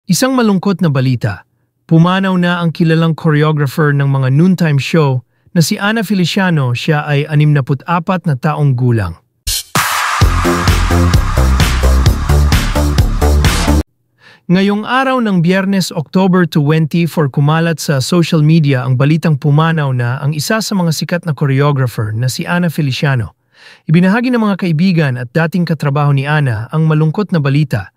Isang malungkot na balita. Pumanaw na ang kilalang choreographer ng mga noontime show na si Ana Feliciano. Siya ay 64 na taong gulang. Ngayong araw ng Biyernes, October 24, kumalat sa social media ang balitang pumanaw na ang isa sa mga sikat na choreographer na si Ana Feliciano. Ibinahagi ng mga kaibigan at dating katrabaho ni Ana ang malungkot na balita.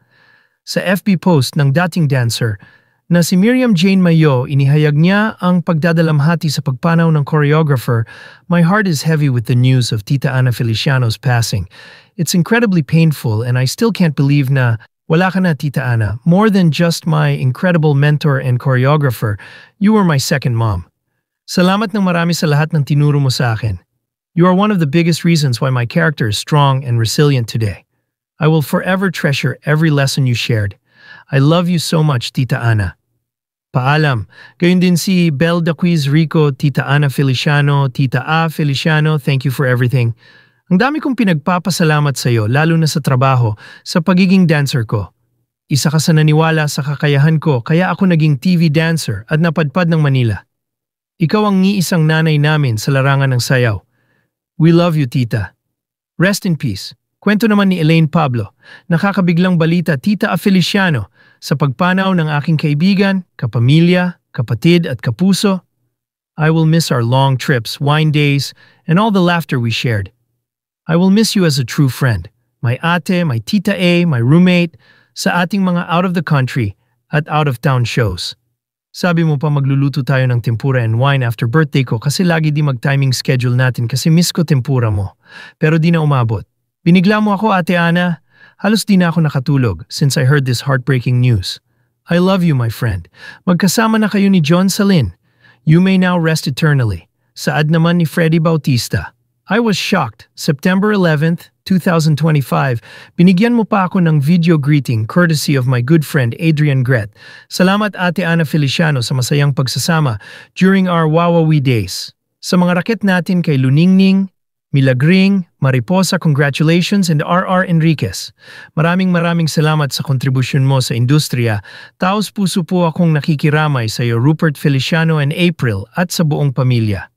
Sa FB post ng dating dancer na si Miriam Jane Mayo, inihayag niya ang pagdadalamhati sa pagpanaw ng choreographer. "My heart is heavy with the news of Tita Ana Feliciano's passing. It's incredibly painful and I still can't believe na wala ka na, Tita Ana. More than just my incredible mentor and choreographer, you were my second mom. Salamat ng marami sa lahat ng tinuro mo sa akin. You are one of the biggest reasons why my character is strong and resilient today. I will forever treasure every lesson you shared. I love you so much, Tita Ana." Paalam. Gayon din si Bel Daquiz Rico, Tita Ana Feliciano, Tita A Feliciano, thank you for everything. Ang dami kong pinagpapasalamat sa iyo, lalo na sa trabaho, sa pagiging dancer ko. Isa ka sa naniwala sa kakayahan ko, kaya ako naging TV dancer at napadpad ng Manila. Ikaw ang ngiisang nanay namin sa larangan ng sayaw. We love you, Tita. Rest in peace. Kwento naman ni Elaine Pablo, nakakabiglang balita, Tita A Feliciano, sa pagpanaw ng aking kaibigan, kapamilya, kapatid at kapuso. I will miss our long trips, wine days, and all the laughter we shared. I will miss you as a true friend, my ate, my Tita A, my roommate, sa ating mga out-of-the-country at out-of-town shows. Sabi mo pa magluluto tayo ng tempura and wine after birthday ko kasi lagi di mag-timing schedule natin kasi miss ko tempura mo. Pero di na umabot. Binigla mo ako, Ate Ana. Halos di na ako nakatulog since I heard this heartbreaking news. I love you, my friend. Magkasama na kayo ni John Salin. You may now rest eternally. Saad naman ni Freddy Bautista. I was shocked. September 11th, 2025, binigyan mo pa ako ng video greeting courtesy of my good friend Adrian Gret. Salamat, Ate Ana Feliciano, sa masayang pagsasama during our Wawawi days. Sa mga raket natin kay Luningning, Milagring, Mariposa, congratulations, and RR Enriquez. Maraming salamat sa kontribusyon mo sa industriya. Taos puso po akong nakikiramay sa iyo, Rupert Feliciano and April, at sa buong pamilya.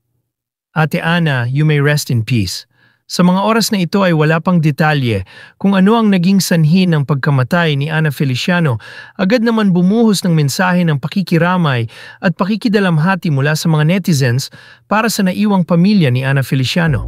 Ate Ana, you may rest in peace. Sa mga oras na ito ay wala pang detalye kung ano ang naging sanhi ng pagkamatay ni Ana Feliciano. Agad naman bumuhos ng mensahe ng pakikiramay at pakikidalamhati mula sa mga netizens para sa naiwang pamilya ni Ana Feliciano.